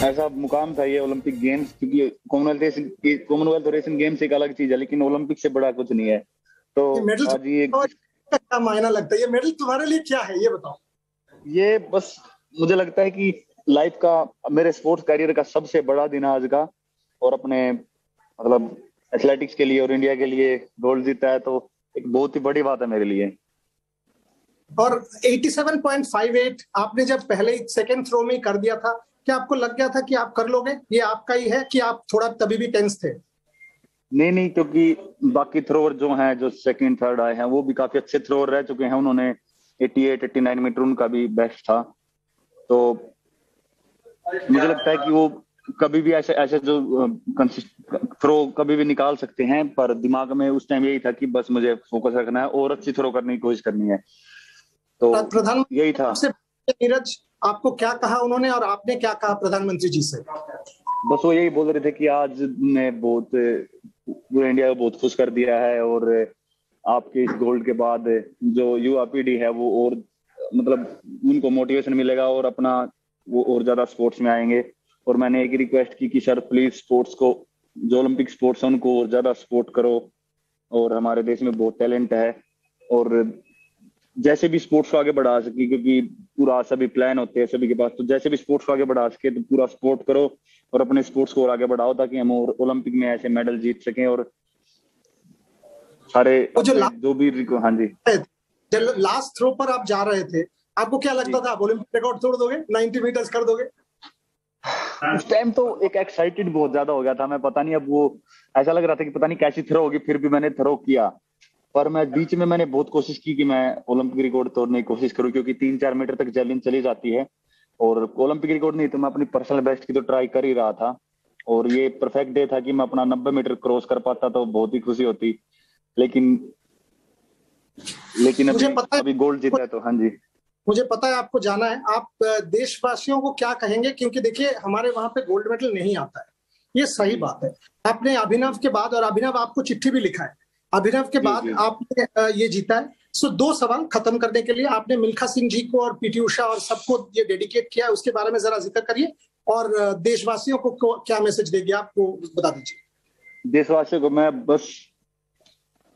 ऐसा मुकाम था ये ओलंपिक गेम्स, क्योंकि कॉमनवेल्थ और एशियन गेम्स एक अलग चीज है, लेकिन ओलंपिक से बड़ा कुछ नहीं है। तो ये मेडल आज ये का क्या मायना लगता है? ये मेडल तुम्हारे लिए क्या है, ये बताओ। ये बस मुझे लगता है कि लाइफ का, मेरे स्पोर्ट्स करियर का सबसे बड़ा दिन है आज का। और अपने मतलब एथलेटिक्स के लिए और इंडिया के लिए गोल्ड जीता है, तो एक बहुत ही बड़ी बात है मेरे लिए। और 87.58 आपने जब पहले सेकंड थ्रो में ही कर दिया था, क्या आपको लग गया था कि आप कर लोगे? ये आपका ही है कि आप थोड़ा तभी भी टेंस थे? नहीं नहीं, क्योंकि बाकी थ्रोअर जो हैं, जो सेकंड थर्ड आए हैं, वो भी काफी अच्छे थ्रोअर रह चुके हैं। उन्होंने 88-89 मीटर उनका भी बेस्ट था। तो मुझे लगता है कि वो कभी भी ऐसे ऐसे जो थ्रो कभी भी निकाल सकते हैं, पर दिमाग में उस टाइम यही था कि बस मुझे फोकस रखना है और अच्छी थ्रो करने की कोशिश करनी है। तो यही था। प्रधानमंत्री से नीरज, आपको क्या कहा उन्होंने और आपने क्या कहा प्रधानमंत्री जी से? बस वो यही बोल रहे थे कि आज ने बहुत पूरे इंडिया को बहुत खुश कर दिया है, और आपके इस गोल्ड के बाद जो युवा पीढ़ी है वो और मतलब उनको मोटिवेशन मिलेगा और अपना वो और ज्यादा स्पोर्ट्स में आएंगे। और मैंने एक रिक्वेस्ट की कि सर प्लीज स्पोर्ट्स को, जो ओलंपिक स्पोर्ट्स है उनको और ज्यादा सपोर्ट करो। और हमारे देश में बहुत टैलेंट है, और जैसे भी स्पोर्ट्स को आगे बढ़ा सके, क्योंकि पूरा सभी प्लान होते हैं सभी के पास, तो जैसे भी स्पोर्ट्स को आगे बढ़ा सके तो पूरा सपोर्ट करो और अपने स्पोर्ट्स को और आगे बढ़ाओ, ताकि हम और ओलंपिक में ऐसे मेडल जीत सकें। और सारे वो जो जो भी हाँ जी, जब लास्ट थ्रो पर आप जा रहे थे, आपको क्या लगता था आप ओलंपिक रिकॉर्ड तोड़ दोगे, 90 मीटर्स कर दोगे? उस टाइम तो एक एक्साइटेड बहुत ज्यादा हो गया था मैं, पता नहीं अब वो ऐसा लग रहा था कि पता नहीं कैसी थ्रो होगी, फिर भी मैंने थ्रो किया। पर मैं बीच में मैंने बहुत कोशिश की कि मैं ओलंपिक रिकॉर्ड तोड़ने की कोशिश करूं, क्योंकि 3-4 मीटर तक जैवलिन चली जाती है। और ओलंपिक रिकॉर्ड नहीं तो मैं अपनी पर्सनल बेस्ट की तो ट्राई कर ही रहा था। और ये परफेक्ट डे था कि मैं अपना 90 मीटर क्रॉस कर पाता तो बहुत ही खुशी होती। लेकिन लेकिन मुझे अभी पता अभी गोल्ड जीता है तो हाँ जी। मुझे पता है आपको जाना है। आप देशवासियों को क्या कहेंगे? क्योंकि देखिए, हमारे वहां पे गोल्ड मेडल नहीं आता है, ये सही जी बात है। आपने अभिनव के बाद, और अभिनव आपको चिट्ठी भी लिखा है, अभिनव के जी बाद जी आपने ये जीता है। सो दो सवाल खत्म करने के लिए आपने मिल्खा सिंह जी को और पीटी उषा और सबको ये डेडिकेट किया है, उसके बारे में जरा जिक्र करिए। और देशवासियों को क्या मैसेज देंगे आपको, बता दीजिए। देशवासियों को मैं बस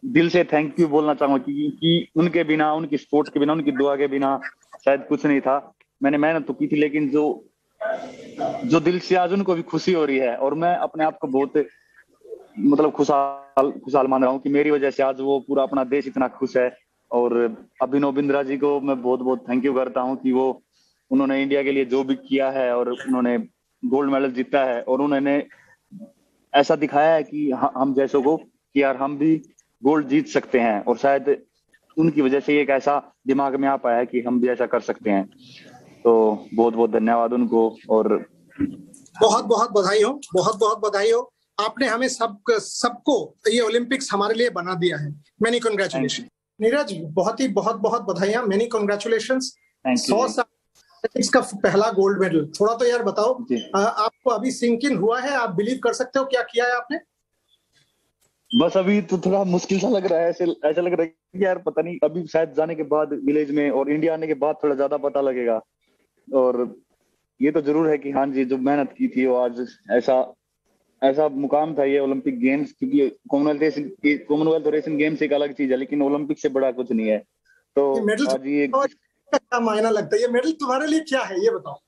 दिल से थैंक यू बोलना चाहूंगा कि उनके बिना, उनकी सपोर्ट के बिना, उनकी दुआ के बिना शायद कुछ नहीं था। मैंने मेहनत तो की थी, लेकिन जो जो दिल से आज उनको भी खुशी हो रही है, और मैं अपने आप को बहुत मतलब खुशहाल खुशहाल मान रहा हूँ कि मेरी वजह से आज वो पूरा अपना देश इतना खुश है। और अभिनव बिंद्रा जी को मैं बहुत बहुत थैंक यू करता हूँ कि वो उन्होंने इंडिया के लिए जो भी किया है, और उन्होंने गोल्ड मेडल जीता है, और उन्होंने ऐसा दिखाया है कि हम जैसों को कि यार हम भी गोल्ड जीत सकते हैं। और शायद उनकी वजह से एक ऐसा दिमाग में आ पाया है कि हम भी ऐसा कर सकते हैं। तो बहुत बहुत धन्यवाद उनको। और बहुत बहुत बधाई हो, बहुत बहुत बधाई हो। आपने हमें सबको ये ओलंपिक्स हमारे लिए बना दिया है। मेनी कॉन्ग्रेचुलेशन नीरज, बहुत बहुत बधाइयां, मेनी कॉन्ग्रेचुलेशन। थैंक यू 100 जी। साल इसका पहला गोल्ड मेडल, थोड़ा तो यार बताओ। जी आपको अभी सिंक इन हुआ है? आप बिलीव कर सकते हो क्या किया है आपने? बस अभी तो थोड़ा मुश्किल सा लग रहा है, ऐसे ऐसा लग रहा है कि यार पता नहीं, अभी शायद जाने के बाद विलेज में और इंडिया आने के बाद थोड़ा ज्यादा पता लगेगा। और ये तो जरूर है कि हाँ जी, जो मेहनत की थी वो आज ऐसा ऐसा मुकाम था ये ओलंपिक गेम्स, क्योंकि कॉमनवेल्थ और एशियन गेम्स एक अलग चीज है, लेकिन ओलंपिक से बड़ा कुछ नहीं है। तो ये मेडल आज ये का क्या मायना लगता है? ये मेडल तुम्हारे लिए क्या है, ये बताओ।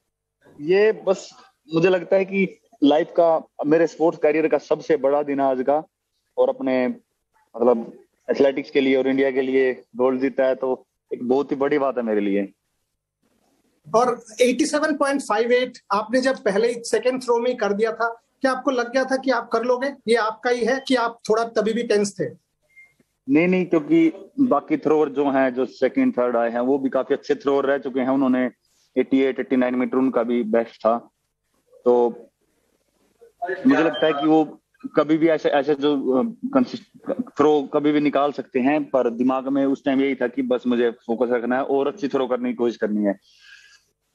ये बस मुझे लगता है कि लाइफ का, मेरे स्पोर्ट्स करियर का सबसे बड़ा दिन है आज का। और अपने मतलब एथलेटिक्स के लिए और इंडिया के लिए गोल्ड जीता है, तो एक बहुत ही बड़ी बात है मेरे लिए। और 87.58 आपने जब पहले सेकंड थ्रो में ही कर दिया था, क्या आपको लग गया था कि आप कर लोगे? ये आपका ही है कि आप थोड़ा तभी भी टेंस थे? नहीं नहीं, क्योंकि बाकी थ्रोअर जो हैं, जो सेकंड थर्ड आए हैं, वो भी काफी अच्छे थ्रोअर रह चुके हैं। उन्होंने 88-89 मीटर उनका भी बेस्ट था। तो मुझे लगता है कि वो कभी भी ऐसे ऐसे जो थ्रो कभी भी निकाल सकते हैं, पर दिमाग में उस टाइम यही था कि बस मुझे फोकस रखना है और अच्छी थ्रो करने की कोशिश करनी है।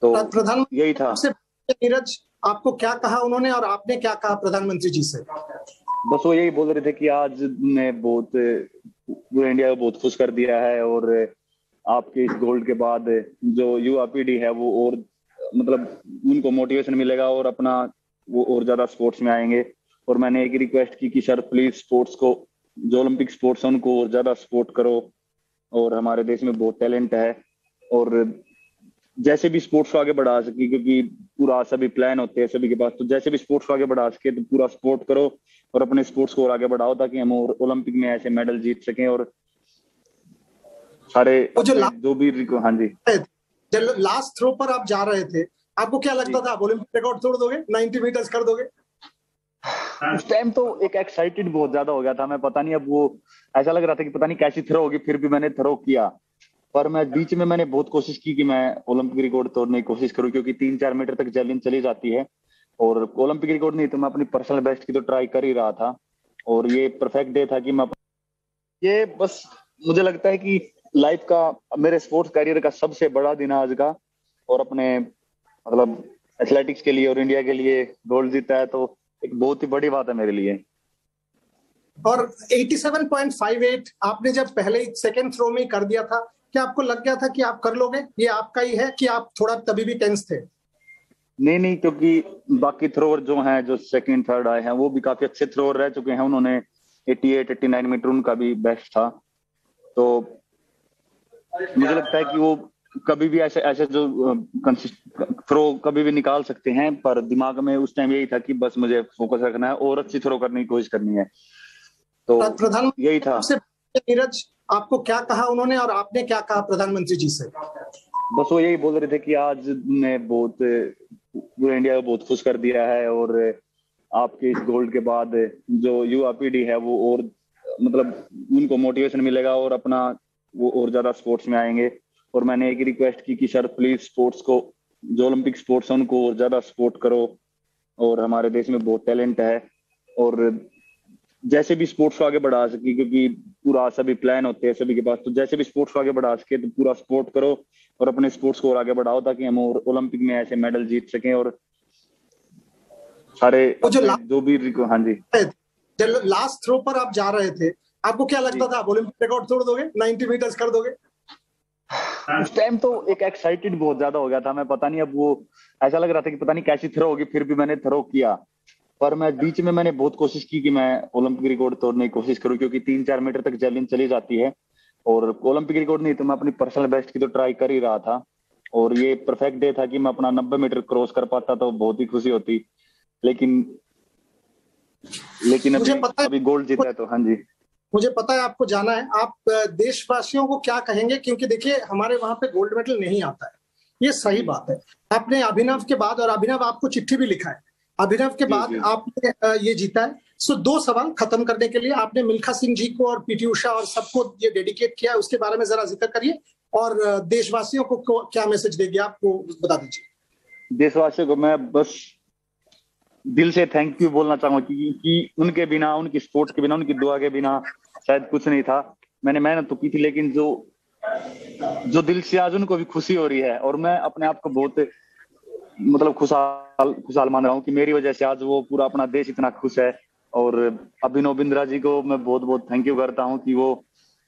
तो यही था। प्रधानमंत्री से नीरज, आपको क्या कहा उन्होंने और आपने क्या कहा प्रधानमंत्री जी से? बस वो यही बोल रहे थे कि आज ने बहुत पूरे इंडिया को बहुत खुश कर दिया है, और आपके इस गोल्ड के बाद जो युवा पीढ़ी है वो और मतलब उनको मोटिवेशन मिलेगा और अपना वो और ज्यादा स्पोर्ट्स में आएंगे। और मैंने एक रिक्वेस्ट की कि सर प्लीज स्पोर्ट्स को, जो ओलंपिक स्पोर्ट्स है उनको और ज्यादा सपोर्ट करो। और हमारे देश में बहुत टैलेंट है और जैसे भी स्पोर्ट्स को आगे बढ़ा सके, क्योंकि पूरा सभी प्लान होते हैं सभी के पास, तो जैसे भी स्पोर्ट्स को आगे बढ़ा सके तो पूरा सपोर्ट करो और अपने स्पोर्ट्स को और आगे बढ़ाओ ताकि हम और ओलंपिक में ऐसे मेडल जीत सकें। और सारे जो भी हाँ जी, जब लास्ट थ्रो पर आप जा रहे थे आपको क्या लगता था आप ओलंपिक रिकॉर्ड तोड़ दोगे, 90 मीटर्स कर दोगे? उस टाइम तो एक एक्साइटेड बहुत ज्यादा हो गया था मैं, पता नहीं अब वो ऐसा लग रहा था कि पता नहीं कैसी थ्रो होगी, फिर भी मैंने थ्रो किया। पर मैं बीच में मैंने बहुत कोशिश की कि मैं ओलंपिक रिकॉर्ड तोड़ने की कोशिश करूं, क्योंकि 3-4 मीटर तक जैवलिन चली जाती है और ओलंपिक रिकॉर्ड नहीं तो मैं अपनी पर्सनल बेस्ट की तो ट्राई कर ही रहा था। और ये परफेक्ट डे था कि मैं ये बस मुझे लगता है कि लाइफ का, मेरे स्पोर्ट्स करियर का सबसे बड़ा दिन आज का, और अपने मतलब एथलेटिक्स के लिए और इंडिया के लिए गोल्ड जीता है तो एक बहुत ही बड़ी बात है मेरे लिए। और 87.58 आपने जब पहले सेकंड थ्रो में कर दिया था, क्या आपको लग गया था कि आप कर लोगे, ये आपका ही है, कि आप थोड़ा तभी भी टेंस थे? नहीं, क्योंकि बाकी थ्रोअर जो हैं, जो सेकंड थर्ड आए हैं, वो भी काफी अच्छे थ्रोअर रह चुके हैं। उन्होंने 88-89 मीटर उनका भी बेस्ट था। तो मुझे लगता है कि वो कभी भी ऐसे ऐसे जो थ्रो कभी भी निकाल सकते हैं, पर दिमाग में उस टाइम यही था कि बस मुझे फोकस रखना है और अच्छी थ्रो करने की कोशिश करनी है, तो प्रधानमंत्री यही था। नीरज, आपको क्या कहा उन्होंने और आपने क्या कहा प्रधानमंत्री जी से? बस वो यही बोल रहे थे कि आज ने बहुत पूरे इंडिया को बहुत खुश कर दिया है और आपके इस गोल्ड के बाद जो युवा पीढ़ी है वो और मतलब उनको मोटिवेशन मिलेगा और अपना वो और ज्यादा स्पोर्ट्स में आएंगे। और मैंने एक रिक्वेस्ट की कि सर प्लीज स्पोर्ट्स को, जो ओलंपिक स्पोर्ट्स है उनको और ज्यादा सपोर्ट करो। और हमारे देश में बहुत टैलेंट है और जैसे भी स्पोर्ट्स को आगे बढ़ा सके, क्योंकि पूरा सभी प्लान होते हैं सभी के पास, तो जैसे भी स्पोर्ट्स को आगे बढ़ा सके तो पूरा सपोर्ट करो और अपने स्पोर्ट्स को और आगे बढ़ाओ ताकि हम और ओलंपिक में ऐसे मेडल जीत सकें। और सारे जो भी हाँ जी, जब लास्ट थ्रो पर आप जा रहे थे आपको क्या लगता था आप ओलंपिक रिकॉर्ड तोड़ दोगे, 90 मीटर्स कर दोगे? उस टाइम तो एक एक्साइटेड बहुत ज्यादा हो गया था मैं, पता नहीं अब वो ऐसा लग रहा था कि पता नहीं कैसी थ्रो होगी, फिर भी मैंने थ्रो किया। पर मैं बीच में मैंने बहुत कोशिश की कि मैं ओलंपिक रिकॉर्ड तोड़ने की कोशिश करूं, क्योंकि 3-4 मीटर तक जैवलिन चली जाती है और ओलंपिक रिकॉर्ड नहीं तो मैं अपनी पर्सनल बेस्ट की तो ट्राई कर ही रहा था। और ये परफेक्ट डे था कि मैं अपना 90 मीटर क्रॉस कर पाता तो बहुत ही खुशी होती। लेकिन अभी गोल्ड जीता है तो हाँ जी, मुझे पता है आपको जाना है, आप देशवासियों को क्या कहेंगे? क्योंकि देखिए हमारे वहां पे गोल्ड मेडल नहीं आता है, ये सही बात है। आपने अभिनव के बाद, और अभिनव आपको चिट्ठी भी लिखा है, अभिनव के बाद आपने ये जीता है। सो 2 सवाल खत्म करने के लिए, आपने मिल्खा सिंह जी को और पीटी उषा और सबको ये डेडिकेट किया है, उसके बारे में जरा जिक्र करिए और देशवासियों को क्या मैसेज देंगे आपको बता दीजिए। देशवासियों को मैं बस दिल से थैंक यू बोलना चाहूंगा कि उनके बिना, उनकी सपोर्ट के बिना, उनकी दुआ के बिना शायद कुछ नहीं था। मैंने मेहनत तो की थी, लेकिन जो दिल से आज उनको भी खुशी हो रही है और मैं अपने आप को बहुत मतलब खुशहाल मान रहा हूँ कि मेरी वजह से आज वो पूरा अपना देश इतना खुश है। और अभिनव बिंद्रा जी को मैं बहुत बहुत थैंक यू करता हूँ कि वो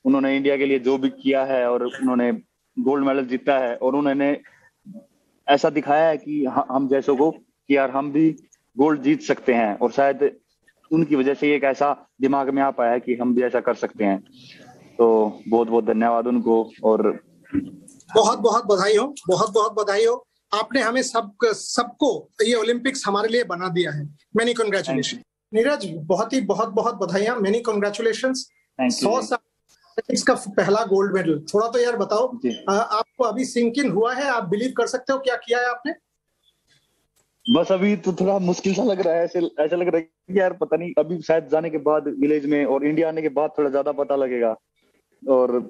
उन्होंने इंडिया के लिए जो भी किया है और उन्होंने गोल्ड मेडल जीता है और उन्होंने ऐसा दिखाया है कि हम जैसों को कि यार हम भी गोल्ड जीत सकते हैं। और शायद उनकी वजह से एक ऐसा दिमाग में आ पाया है कि हम भी ऐसा कर सकते हैं। तो बहुत बहुत धन्यवाद उनको और बहुत बहुत बधाई हो, बहुत बहुत बधाई हो। आपने हमें सबको ये ओलंपिक्स हमारे लिए बना दिया है। मेनी कांग्रेचुलेशन नीरज, बहुत बहुत बधाइयां, मेनी कांग्रेचुलेशन। 100 साल का पहला गोल्ड मेडल, थोड़ा तो यार बताओ, आपको अभी सिंक इन हुआ है? आप बिलीव कर सकते हो क्या किया है आपने? बस अभी तो थोड़ा मुश्किल सा लग रहा है, ऐसा लग रहा है कि यार पता नहीं, अभी शायद जाने के बाद विलेज में और इंडिया आने के बाद थोड़ा ज्यादा पता लगेगा। और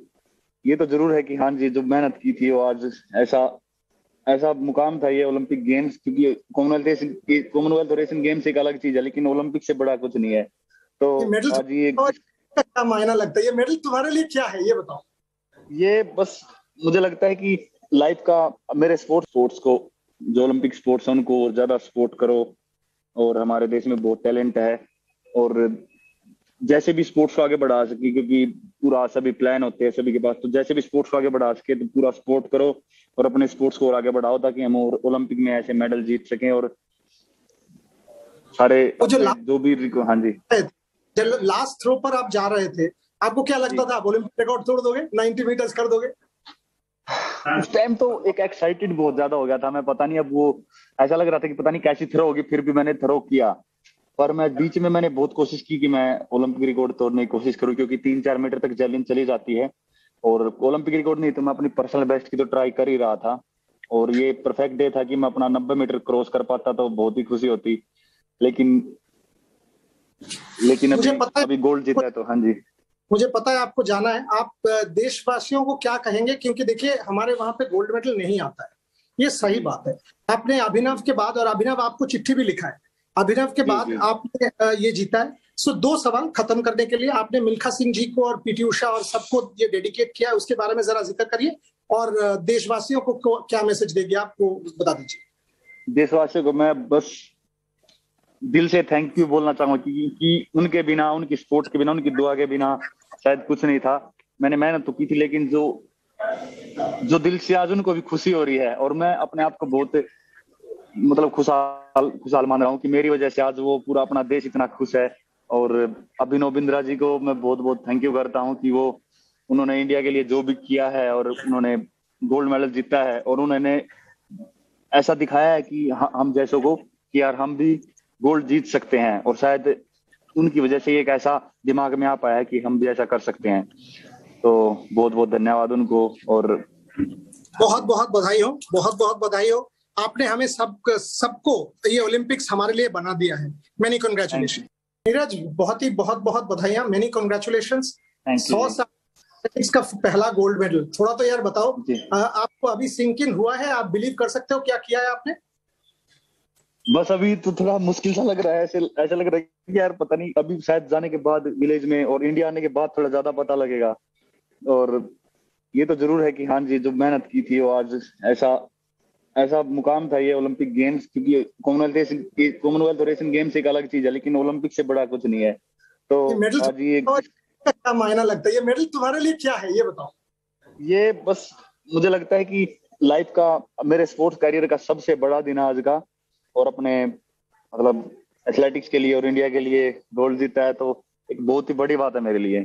ये तो जरूर है कि हाँ जी, जो मेहनत की थी वो आज ऐसा मुकाम था ये ओलंपिक गेम्स, क्योंकि कॉमनवेल्थ और एशियन गेम्स एक अलग चीज है, लेकिन ओलंपिक से बड़ा कुछ नहीं है। तो आज ये क्या मायना लगता है, ये मेडल तुम्हारे लिए क्या है ये बताओ? ये बस मुझे लगता है कि लाइफ का, मेरे स्पोर्ट्स को, जो ओलंपिक स्पोर्ट्स है उनको और ज्यादा सपोर्ट करो। और हमारे देश में बहुत टैलेंट है और जैसे भी स्पोर्ट्स को आगे बढ़ा सके, क्योंकि पूरा सभी प्लान होते हैं सभी के पास, तो जैसे भी स्पोर्ट्स को आगे बढ़ा सके तो पूरा सपोर्ट करो और अपने स्पोर्ट्स को और आगे बढ़ाओ ताकि हम और ओलंपिक में ऐसे मेडल जीत सकें और सारे वो जो भी। हाँ जी, जब लास्ट थ्रो पर आप जा रहे थे, आपको क्या लगता था आप ओलंपिक रिकॉर्ड तोड़ दोगे, 90 मीटर्स कर दोगे? उस टाइम तो एक एक्साइटेड बहुत ज्यादा हो गया था मैं, पता नहीं अब वो ऐसा लग रहा था कि पता नहीं कैसी थ्रो होगी, फिर भी मैंने थ्रो किया। पर मैं बीच में मैंने बहुत कोशिश की कि मैं ओलंपिक रिकॉर्ड तोड़ने की कोशिश करूं, क्योंकि 3-4 मीटर तक जेवलिन चली जाती है और ओलंपिक रिकॉर्ड नहीं तो मैं अपनी पर्सनल बेस्ट की तो ट्राई कर ही रहा था। और ये परफेक्ट डे था कि मैं अपना 90 मीटर क्रॉस कर पाता तो बहुत ही खुशी होती। लेकिन लेकिन अभी गोल्ड जीता है तो। हाँ जी, मुझे पता है आपको जाना है, आप देशवासियों को क्या कहेंगे? क्योंकि देखिए हमारे वहां पे गोल्ड मेडल नहीं आता है, ये सही बात है। आपने अभिनव के बाद, और अभिनव आपको चिट्ठी भी लिखा है, अभिनव के बाद आपने ये जीता है। सो 2 सवाल खत्म करने के लिए, आपने मिल्खा सिंह जी को और पीटी उषा और सबको ये डेडिकेट किया, उसके बारे में जरा जिक्र करिए और देशवासियों को क्या मैसेज देंगे आपको बता दीजिए। देशवासियों को मैं बस दिल से थैंक यू बोलना चाहूंगा कि उनके बिना, उनकी सपोर्ट के बिना, उनकी दुआ के बिना शायद कुछ नहीं था। मैंने मेहनत तो की थी लेकिन जो दिल से आज उनको भी खुशी हो रही है और मैं अपने आप को बहुत मतलब खुशहाल मान रहा हूँ कि मेरी वजह से आज वो पूरा अपना देश इतना खुश है। और अभिनव बिंद्रा जी को मैं बहुत बहुत थैंक यू करता हूँ कि उन्होंने इंडिया के लिए जो भी किया है और उन्होंने गोल्ड मेडल जीता है और उन्होंने ऐसा दिखाया है कि हम जैसों को कि यार हम भी गोल्ड जीत सकते हैं। और शायद उनकी वजह से एक ऐसा दिमाग में आ पाया है कि हम भी ऐसा कर सकते हैं। तो बहुत बहुत धन्यवाद उनको और बहुत बहुत बधाई हो, बहुत बहुत बधाई हो। आपने हमें सबको ये ओलंपिक्स हमारे लिए बना दिया है। मेनी कॉन्ग्रेचुलेशन नीरज, बहुत बहुत बधाइयां, मेनी कॉन्ग्रेचुलेशन। 100 साल का पहला गोल्ड मेडल, थोड़ा तो यार बताओ, आपको अभी सिंक इन हुआ है? आप बिलीव कर सकते हो क्या किया है आपने? बस अभी तो थोड़ा मुश्किल सा लग रहा है, ऐसा लग रहा है कि यार पता नहीं, अभी शायद जाने के बाद विलेज में और इंडिया आने के बाद थोड़ा ज्यादा पता लगेगा। और ये तो जरूर है कि हाँ जी, जो मेहनत की थी वो आज ऐसा मुकाम था ये ओलंपिक गेम्स, क्योंकि कॉमनवेल्थ और एशियन गेम्स एक अलग चीज है लेकिन ओलंपिक से बड़ा कुछ नहीं है। तो आज ये क्या मायना लगता है, ये मेडल तुम्हारे लिए क्या है ये बताओ? ये बस मुझे लगता है कि लाइफ का, मेरे स्पोर्ट्स करियर का सबसे बड़ा दिन आज का, और अपने मतलब एथलेटिक्स के लिए और इंडिया के लिए गोल्ड जीता है तो एक बहुत ही बड़ी बात है मेरे लिए।